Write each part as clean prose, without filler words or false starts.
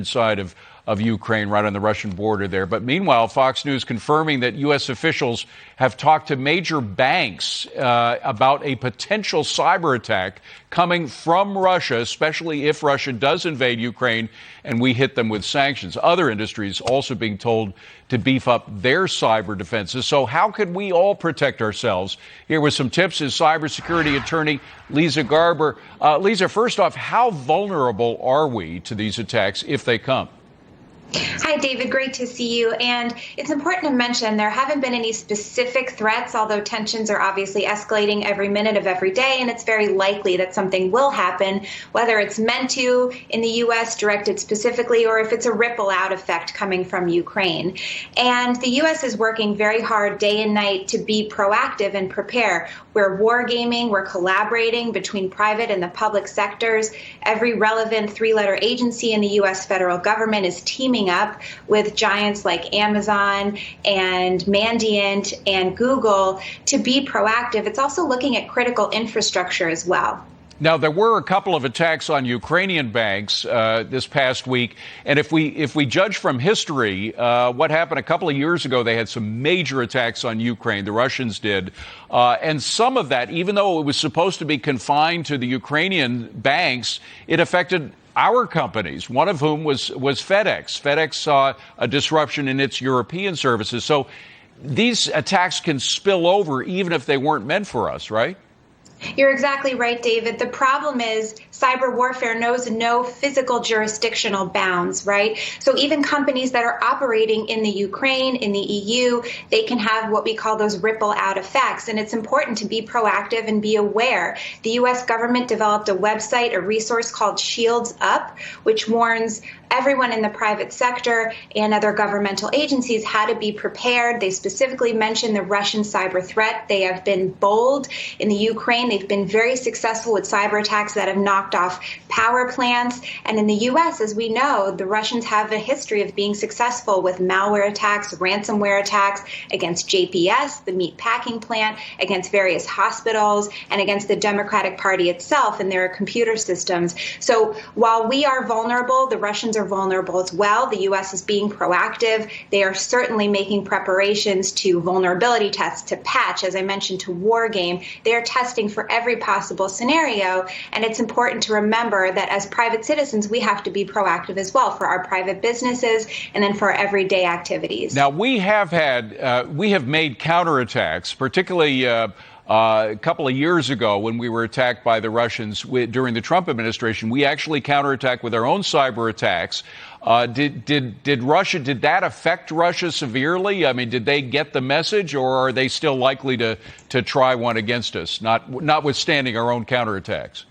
side of Ukraine, right on the Russian border there. But meanwhile, Fox News confirming that U.S. officials have talked to major banks about a potential cyber attack coming from Russia, especially if Russia does invade Ukraine and we hit them with sanctions. Other industries also being told to beef up their cyber defenses. So how could we all protect ourselves? Here with some tips is cybersecurity attorney Leeza Garber. Leeza, first off, how vulnerable are we to these attacks if they come? Hi, David. Great to see you. And it's important to mention there haven't been any specific threats, although tensions are obviously escalating every minute of every day. And it's very likely that something will happen, whether it's meant to in the U.S., directed specifically, or if it's a ripple out effect coming from Ukraine. And the U.S. is working very hard day and night to be proactive and prepare. We're wargaming, we're collaborating between private and the public sectors. Every relevant three-letter agency in the U.S. federal government is teaming up with giants like Amazon and Mandiant and Google to be proactive. It's also looking at critical infrastructure as well. Now, there were a couple of attacks on Ukrainian banks this past week. And if we judge from history, what happened a couple of years ago, they had some major attacks on Ukraine. The Russians did. And some of that, even though it was supposed to be confined to the Ukrainian banks, it affected our companies, one of whom was FedEx. FedEx saw a disruption in its European services. So these attacks can spill over even if they weren't meant for us, right? You're exactly right, David. The problem is cyber warfare knows no physical jurisdictional bounds, right? So even companies that are operating in the Ukraine, in the EU, they can have what we call those ripple out effects. And it's important to be proactive and be aware. The U.S. government developed a website, a resource called Shields Up, which warns everyone in the private sector and other governmental agencies how to be prepared. They specifically mention the Russian cyber threat. They have been bold in the Ukraine. They've been very successful with cyber attacks that have knocked off power plants. And in the U.S., as we know, the Russians have a history of being successful with malware attacks, ransomware attacks against JPS, the meat packing plant, against various hospitals, and against the Democratic Party itself and their computer systems. So while we are vulnerable, the Russians are vulnerable as well. The U.S. is being proactive. They are certainly making preparations to vulnerability tests, to patch, as I mentioned, to war game. They are testing for every possible scenario. And it's important to remember that as private citizens, we have to be proactive as well for our private businesses and then for our everyday activities. Now, we have made counterattacks, particularly a couple of years ago when we were attacked by the Russians during the Trump administration. We actually counterattacked with our own cyber attacks. Did that affect Russia severely? I mean, did they get the message, or are they still likely to try one against us, notwithstanding our own counterattacks?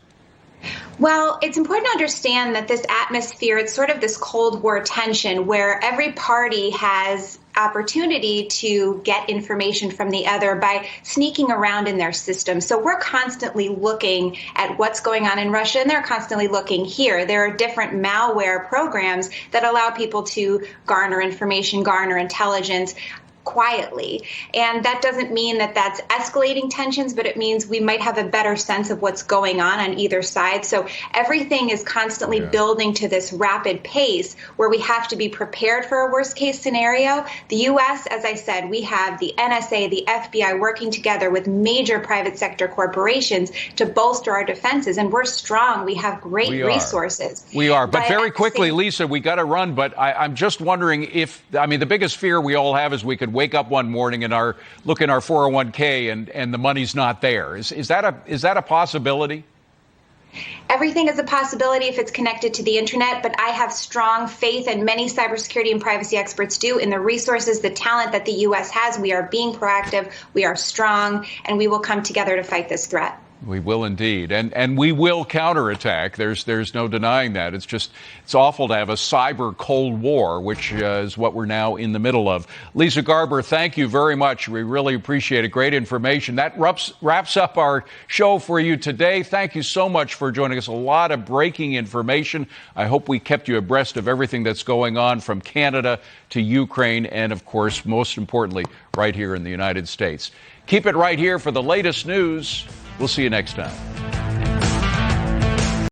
Well, it's important to understand that this atmosphere, it's sort of this Cold War tension where every party has opportunity to get information from the other by sneaking around in their system. So we're constantly looking at what's going on in Russia, and they're constantly looking here. There are different malware programs that allow people to garner information, garner intelligence quietly. And that doesn't mean that that's escalating tensions, but it means we might have a better sense of what's going on either side. So everything is constantly building to this rapid pace where we have to be prepared for a worst case scenario. The U.S., as I said, we have the NSA, the FBI working together with major private sector corporations to bolster our defenses. And we're strong. We have great resources. We are. But very quickly, Leeza, we got to run. But I'm just wondering the biggest fear we all have is we could wake up one morning and look in our 401k and the money's not there. Is that a possibility? Everything is a possibility if it's connected to the internet, but I have strong faith, and many cybersecurity and privacy experts do, in the resources, the talent that the U.S. has. We are being proactive, we are strong, and we will come together to fight this threat. We will indeed. And we will counterattack. There's no denying that. It's awful to have a cyber Cold War, which is what we're now in the middle of. Leeza Garber, thank you very much. We really appreciate it. Great information. That wraps up our show for you today. Thank you so much for joining us. A lot of breaking information. I hope we kept you abreast of everything that's going on from Canada to Ukraine and, of course, most importantly, right here in the United States. Keep it right here for the latest news. We'll see you next time.